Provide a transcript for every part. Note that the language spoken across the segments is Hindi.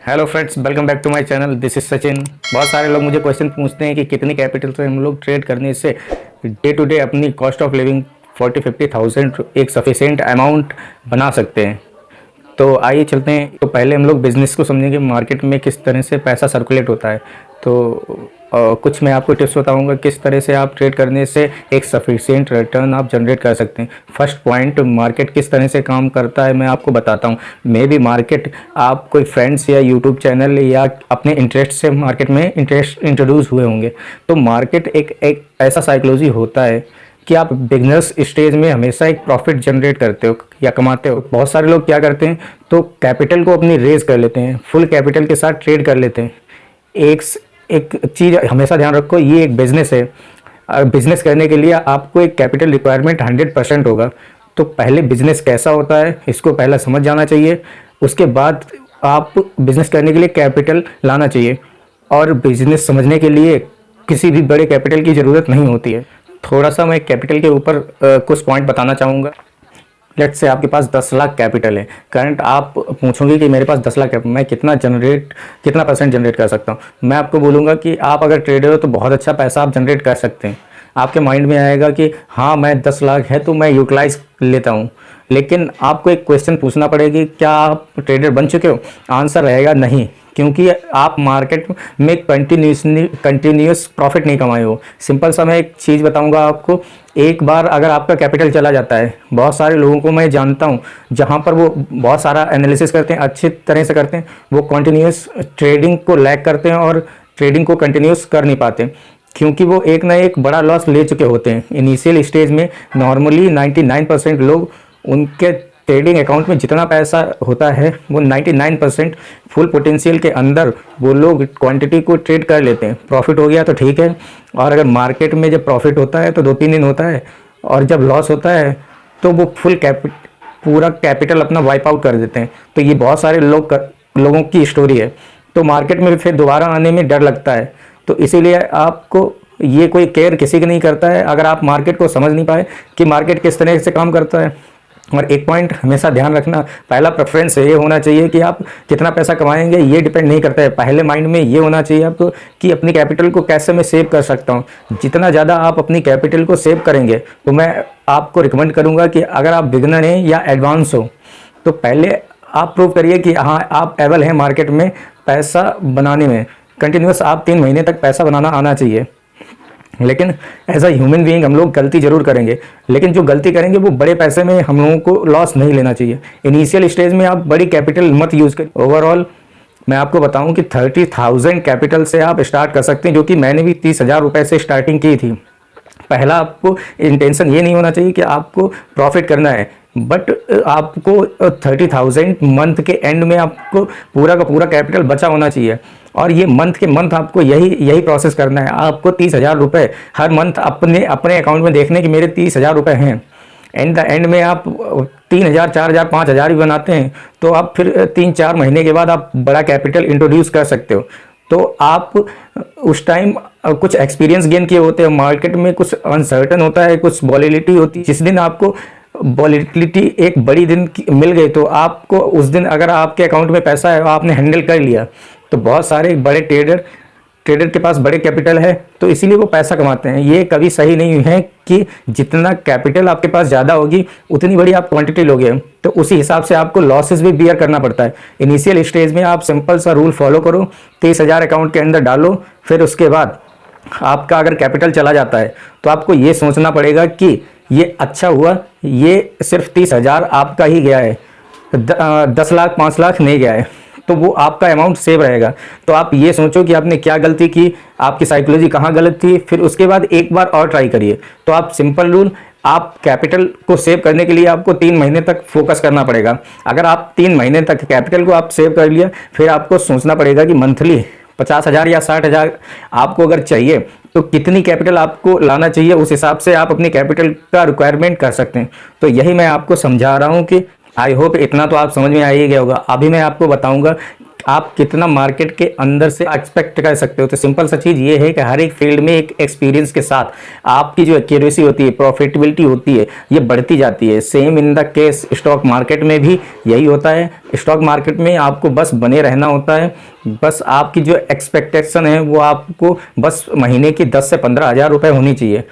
Hello friends, welcome back to my channel. This is Sachin. बहुत सारे लोग मुझे क्वेश्चन पूछते हैं कि कितनी कैपिटल से हम लोग ट्रेड करने से डे टू डे अपनी कॉस्ट ऑफ लिविंग 40-50,000 एक सफिशिएंट अमाउंट बना सकते हैं। तो आइए चलते हैं। तो पहले हम लोग बिज़नेस को समझेंगे, मार्केट में किस तरह से पैसा सर्कुलेट होता है। तो कुछ मैं आपको टिप्स बताऊंगा किस तरह से आप ट्रेड करने से एक सफिशिएंट रिटर्न आप जनरेट कर सकते हैं। फर्स्ट पॉइंट, मार्केट किस तरह से काम करता है मैं आपको बताता हूं। मे बी मार्केट आप कोई फ्रेंड्स या यूट्यूब चैनल या अपने इंटरेस्ट से मार्केट में इंटरेस्ट इंट्रोड्यूस हुए होंगे। तो मार्केट एक ऐसा साइकोलॉजी होता है कि आप बिगनर्स स्टेज में हमेशा एक प्रॉफिट जनरेट करते हो या कमाते हो। बहुत सारे लोग क्या करते हैं, तो कैपिटल को अपनी रेज कर लेते हैं, फुल कैपिटल के साथ ट्रेड कर लेते हैं। एक एक चीज़ हमेशा ध्यान रखो, ये एक बिजनेस है। बिजनेस करने के लिए आपको एक कैपिटल रिक्वायरमेंट 100% होगा। तो पहले बिजनेस कैसा होता है इसको पहले समझ जाना चाहिए। उसके बाद आप बिजनेस करने के लिए कैपिटल लाना चाहिए। और बिजनेस समझने के लिए किसी भी बड़े कैपिटल की ज़रूरत नहीं होती है। थोड़ा सा मैं कैपिटल के ऊपर कुछ पॉइंट बताना चाहूँगा। लेट्स से आपके पास 10 लाख कैपिटल है करंट। आप पूछोगे कि मेरे पास 10 लाख है, मैं कितना परसेंट जनरेट कर सकता हूँ। मैं आपको बोलूँगा कि आप अगर ट्रेडर हो तो बहुत अच्छा पैसा आप जनरेट कर सकते हैं। आपके माइंड में आएगा कि हाँ, मैं 10 लाख है तो मैं यूटिलाइज लेता हूँ। लेकिन आपको एक क्वेश्चन पूछना पड़ेगा, क्या आप ट्रेडर बन चुके हो? आंसर रहेगा नहीं, क्योंकि आप मार्केट में कंटिन्यूस प्रॉफिट नहीं कमाए हो। सिंपल सा मैं एक चीज़ बताऊंगा आपको। एक बार अगर आपका कैपिटल चला जाता है, बहुत सारे लोगों को मैं जानता हूं जहां पर वो बहुत सारा एनालिसिस करते हैं, अच्छी तरह से करते हैं, वो कंटिन्यूस ट्रेडिंग को लैग करते हैं और ट्रेडिंग को कंटिन्यूस कर नहीं पाते, क्योंकि वो एक ना एक बड़ा लॉस ले चुके होते हैं इनिशियल स्टेज में। नॉर्मली 99% लोग, उनके ट्रेडिंग अकाउंट में जितना पैसा होता है वो 99% फुल पोटेंशियल के अंदर वो लोग क्वांटिटी को ट्रेड कर लेते हैं। प्रॉफिट हो गया तो ठीक है, और अगर मार्केट में जब प्रॉफिट होता है तो 2-3 दिन होता है, और जब लॉस होता है तो वो पूरा कैपिटल अपना वाइप आउट कर देते हैं। तो ये बहुत सारे लोगों की स्टोरी है। तो मार्केट में फिर दोबारा आने में डर लगता है। तो इसीलिए आपको ये कोई केयर किसी का नहीं करता है अगर आप मार्केट को समझ नहीं पाए कि मार्केट किस तरह से काम करता है। और एक पॉइंट हमेशा ध्यान रखना, पहला प्रेफरेंस ये होना चाहिए कि आप कितना पैसा कमाएंगे ये डिपेंड नहीं करता है। पहले माइंड में ये होना चाहिए आपको कि अपनी कैपिटल को कैसे मैं सेव कर सकता हूँ। जितना ज़्यादा आप अपनी कैपिटल को सेव करेंगे, तो मैं आपको रिकमेंड करूँगा कि अगर आप बिगिनर हैं या एडवांस हो, तो पहले आप प्रूव करिए कि हाँ, आप एबल हैं मार्केट में पैसा बनाने में। कंटिन्यूस आप 3 महीने तक पैसा बनाना आना चाहिए। लेकिन एज अ ह्यूमन बीइंग हम लोग गलती जरूर करेंगे, लेकिन जो गलती करेंगे वो बड़े पैसे में हम लोगों को लॉस नहीं लेना चाहिए। इनिशियल स्टेज में आप बड़ी कैपिटल मत यूज़ करें। ओवरऑल मैं आपको बताऊं कि 30,000 कैपिटल से आप स्टार्ट कर सकते हैं, जो कि मैंने भी 30,000 रुपये से स्टार्टिंग की थी। पहला आपको इंटेंशन ये नहीं होना चाहिए कि आपको प्रॉफिट करना है, बट आपको 30,000 मंथ के एंड में आपको पूरा का पूरा कैपिटल बचा होना चाहिए। और ये मंथ के मंथ आपको यही प्रोसेस करना है। आपको 30,000 रुपये हर मंथ अपने अकाउंट में देखने कि मेरे 30,000 रुपये हैं। एंड द एंड में आप 3,000, 4,000, 5,000 भी बनाते हैं, तो आप फिर 3-4 महीने के बाद आप बड़ा कैपिटल इंट्रोड्यूस कर सकते हो। तो आप उस टाइम कुछ एक्सपीरियंस गेन किए होते हैं। मार्केट में कुछ अनसर्टन होता है, कुछ वॉलेटिलिटी होती है। जिस दिन आपको वॉलेटिलिटी एक बड़ी दिन मिल गई, तो आपको उस दिन अगर आपके अकाउंट में पैसा है, आपने हैंडल कर लिया, तो बहुत सारे बड़े ट्रेडर के पास बड़े कैपिटल है, तो इसीलिए वो पैसा कमाते हैं। ये कभी सही नहीं है कि जितना कैपिटल आपके पास ज़्यादा होगी उतनी बड़ी आप क्वांटिटी लोगे, तो उसी हिसाब से आपको लॉसेस भी बियर करना पड़ता है। इनिशियल स्टेज में आप सिंपल सा रूल फॉलो करो, 30,000 अकाउंट के अंदर डालो। फिर उसके बाद आपका अगर कैपिटल चला जाता है तो आपको ये सोचना पड़ेगा कि ये अच्छा हुआ, ये सिर्फ 30,000 आपका ही गया है, 10 लाख 5 लाख नहीं गया है, तो वो आपका अमाउंट सेव रहेगा। तो आप ये सोचो कि आपने क्या गलती की, आपकी साइकोलॉजी कहाँ गलत थी, फिर उसके बाद एक बार और ट्राई करिए। तो आप सिंपल रूल, आप कैपिटल को सेव करने के लिए आपको 3 महीने तक फोकस करना पड़ेगा। अगर आप 3 महीने तक कैपिटल को आप सेव कर लिया, फिर आपको सोचना पड़ेगा कि मंथली 50,000 या 60,000 आपको अगर चाहिए तो कितनी कैपिटल आपको लाना चाहिए। उस हिसाब से आप अपनी कैपिटल का रिक्वायरमेंट कर सकते हैं। तो यही मैं आपको समझा रहा हूँ कि आई होप इतना तो आप समझ में आ ही गया होगा। अभी मैं आपको बताऊंगा आप कितना मार्केट के अंदर से एक्सपेक्ट कर सकते हो। तो सिंपल सा चीज़ ये है कि हर एक फील्ड में एक एक्सपीरियंस के साथ आपकी जो एक्यूरेसी होती है, प्रॉफिटेबिलिटी होती है, ये बढ़ती जाती है। Same in the case stock market में भी यही होता है। स्टॉक मार्केट में आपको बस बने रहना होता है। बस आपकी जो एक्सपेक्टेशन है वो आपको बस महीने की 10 से 15 हज़ार रुपये होनी चाहिए।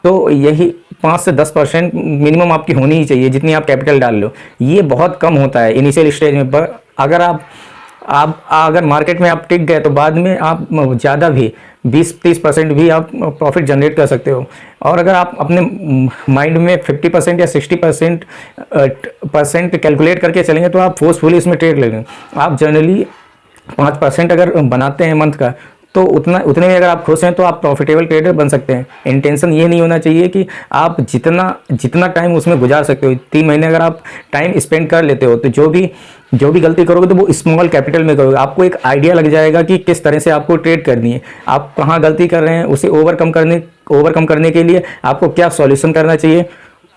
तो यही 5 से 10% मिनिमम आपकी होनी ही चाहिए जितनी आप कैपिटल डाल लो। ये बहुत कम होता है इनिशियल स्टेज में। पर अगर आप अगर मार्केट में आप टिक गए तो बाद में आप ज़्यादा भी 20-30% भी आप प्रॉफिट जनरेट कर सकते हो। और अगर आप अपने माइंड में 50% या 60% कैलकुलेट करके चलेंगे तो आप फोर्सफुली इसमें ट्रेड लेंगे। आप जनरली 5% अगर बनाते हैं मंथ का तो उतने में अगर आप खुश हैं तो आप प्रॉफिटेबल ट्रेडर बन सकते हैं। इंटेंशन ये नहीं होना चाहिए कि आप जितना टाइम उसमें गुजार सकते हो, 3 महीने अगर आप टाइम स्पेंड कर लेते हो तो जो भी गलती करोगे तो वो स्मॉल कैपिटल में करोगे। आपको एक आइडिया लग जाएगा कि किस तरह से आपको ट्रेड करनी है, आप कहाँ गलती कर रहे हैं, उसे ओवरकम करने के लिए आपको क्या सॉल्यूशन करना चाहिए।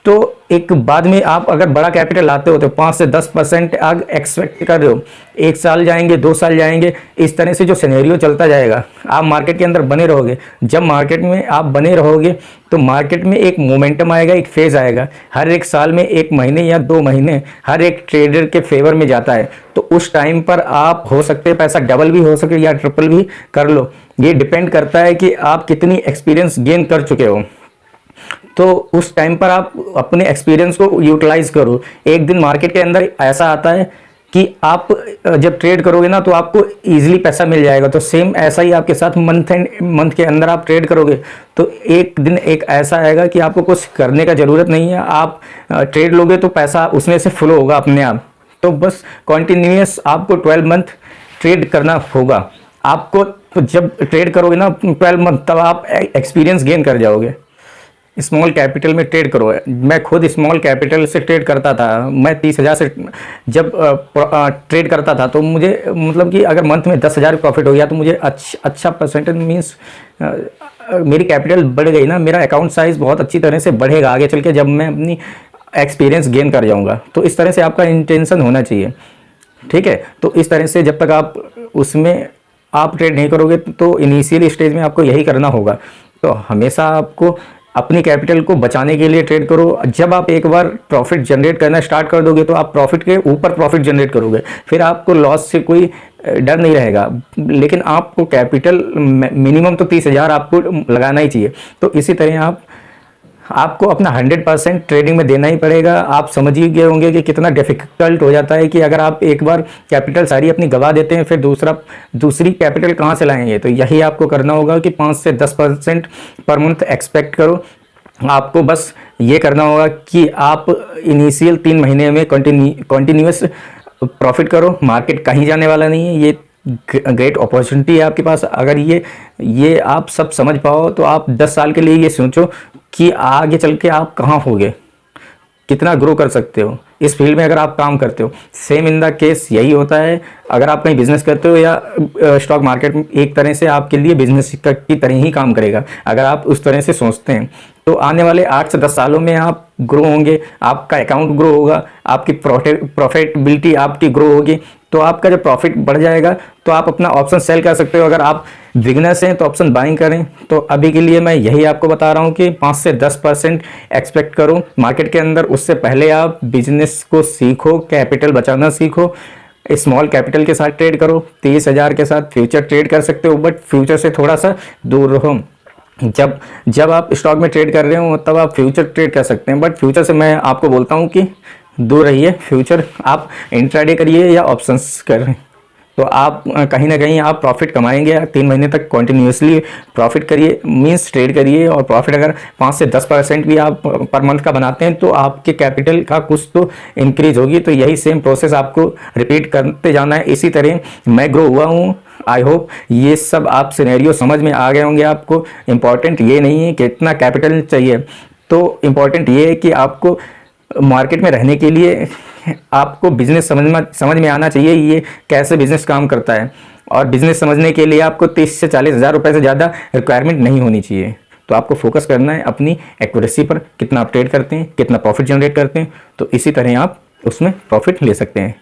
तो एक बाद में आप अगर बड़ा कैपिटल लाते हो तो 5 से 10% अगर एक्सपेक्ट कर रहे हो, 1 साल जाएंगे, 2 साल जाएंगे, इस तरह से जो सिनेरियो चलता जाएगा आप मार्केट के अंदर बने रहोगे। जब मार्केट में आप बने रहोगे तो मार्केट में एक मोमेंटम आएगा, एक फेज़ आएगा। हर एक साल में 1 महीने या 2 महीने हर एक ट्रेडर के फेवर में जाता है। तो उस टाइम पर आप हो सकते हैं पैसा डबल भी हो सके या ट्रिपल भी कर लो। ये डिपेंड करता है कि आप कितनी एक्सपीरियंस गेन कर चुके हो। तो उस टाइम पर आप अपने एक्सपीरियंस को यूटिलाइज करो। एक दिन मार्केट के अंदर ऐसा आता है कि आप जब ट्रेड करोगे ना तो आपको इजीली पैसा मिल जाएगा। तो सेम ऐसा ही आपके साथ मंथ के अंदर आप ट्रेड करोगे तो एक दिन एक ऐसा आएगा कि आपको कुछ करने का ज़रूरत नहीं है। आप ट्रेड लोगे तो पैसा उसमें से फ्लो होगा अपने आप। तो बस कॉन्टिन्यूस आपको 12 मंथ ट्रेड करना होगा। आपको जब ट्रेड करोगे ना 12 मंथ, तब आप एक्सपीरियंस गेन कर जाओगे। स्मॉल कैपिटल में ट्रेड करो। मैं खुद स्मॉल कैपिटल से ट्रेड करता था। मैं 30,000 से जब ट्रेड करता था तो मुझे मतलब कि अगर मंथ में 10,000 प्रॉफिट हो गया तो मुझे अच्छा परसेंटेज मीन्स मेरी कैपिटल बढ़ गई ना, मेरा अकाउंट साइज़ बहुत अच्छी तरह से बढ़ेगा आगे चल के जब मैं अपनी एक्सपीरियंस गेन कर जाऊँगा। तो इस तरह से आपका इंटेंशन होना चाहिए, ठीक है। तो इस तरह से जब तक आप उसमें आप ट्रेड नहीं करोगे तो इनिशियल स्टेज में आपको यही करना होगा। तो हमेशा आपको अपनी कैपिटल को बचाने के लिए ट्रेड करो। जब आप एक बार प्रॉफिट जनरेट करना स्टार्ट कर दोगे तो आप प्रॉफिट के ऊपर प्रॉफिट जनरेट करोगे, फिर आपको लॉस से कोई डर नहीं रहेगा। लेकिन आपको कैपिटल मिनिमम तो 30,000 आपको लगाना ही चाहिए। तो इसी तरह आपको अपना 100% ट्रेडिंग में देना ही पड़ेगा। आप समझ ही गए होंगे कि कितना डिफिकल्ट हो जाता है कि अगर आप एक बार कैपिटल सारी अपनी गवा देते हैं फिर दूसरी कैपिटल कहाँ से लाएंगे। तो यही आपको करना होगा कि 5 से 10% पर मंथ एक्सपेक्ट करो। आपको बस ये करना होगा कि आप इनिशियल 3 महीने में कंटिन्यूस प्रॉफिट करो। मार्केट कहीं जाने वाला नहीं है, ये ग्रेट अपॉर्चुनिटी है आपके पास। अगर ये आप सब समझ पाओ तो आप 10 साल के लिए ये सोचो कि आगे चल के आप कहाँ होगे, कितना ग्रो कर सकते हो इस फील्ड में अगर आप काम करते हो। सेम इन द केस यही होता है अगर आप कहीं बिजनेस करते हो या स्टॉक मार्केट में, एक तरह से आपके लिए बिजनेस की तरह ही काम करेगा अगर आप उस तरह से सोचते हैं। तो आने वाले 8 से 10 सालों में आप ग्रो होंगे, आपका अकाउंट ग्रो होगा, आपकी प्रॉफिटेबिलिटी आपकी ग्रो होगी। तो आपका जब प्रॉफिट बढ़ जाएगा तो आप अपना ऑप्शन सेल कर सकते हो। अगर आप बिगनर्स हैं तो ऑप्शन बाइंग करें। तो अभी के लिए मैं यही आपको बता रहा हूँ कि 5 से 10% एक्सपेक्ट करो मार्केट के अंदर। उससे पहले आप बिजनेस को सीखो, कैपिटल बचाना सीखो, स्मॉल कैपिटल के साथ ट्रेड करो। 30,000 के साथ फ्यूचर ट्रेड कर सकते हो, बट फ्यूचर से थोड़ा सा दूर रहो। जब आप स्टॉक में ट्रेड कर रहे हो तब आप फ्यूचर ट्रेड कर सकते हैं, बट फ्यूचर से मैं आपको बोलता हूँ कि दूर रहिए। फ्यूचर आप इंट्राडे करिए या ऑप्शंस करें तो आप कहीं ना कहीं आप प्रॉफिट कमाएंगे। 3 महीने तक कंटिन्यूसली प्रॉफिट करिए, मींस ट्रेड करिए। और प्रॉफिट अगर 5 से 10% भी आप पर मंथ का बनाते हैं तो आपके कैपिटल का कुछ तो इंक्रीज होगी। तो यही सेम प्रोसेस आपको रिपीट करते जाना है। इसी तरह मैं ग्रो हुआ हूँ। आई होप ये सब आप सिनेरियो समझ में आ गए होंगे आपको। इम्पॉर्टेंट ये नहीं है कि इतना कैपिटल चाहिए, तो इम्पॉर्टेंट ये है कि आपको मार्केट में रहने के लिए आपको बिजनेस समझ में आना चाहिए, ये कैसे बिजनेस काम करता है। और बिजनेस समझने के लिए आपको 30 से 40 हज़ार रुपये से ज़्यादा रिक्वायरमेंट नहीं होनी चाहिए। तो आपको फोकस करना है अपनी एक्यूरेसी पर, कितना आप ट्रेड करते हैं, कितना प्रॉफिट जनरेट करते हैं। तो इसी तरह आप उसमें प्रॉफिट ले सकते हैं।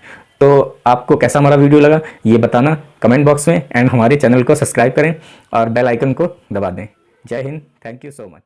तो आपको कैसा हमारा वीडियो लगा ये बताना कमेंट बॉक्स में, एंड हमारे चैनल को सब्सक्राइब करें और बेल आइकन को दबा दें। जय Hind, thank you so much.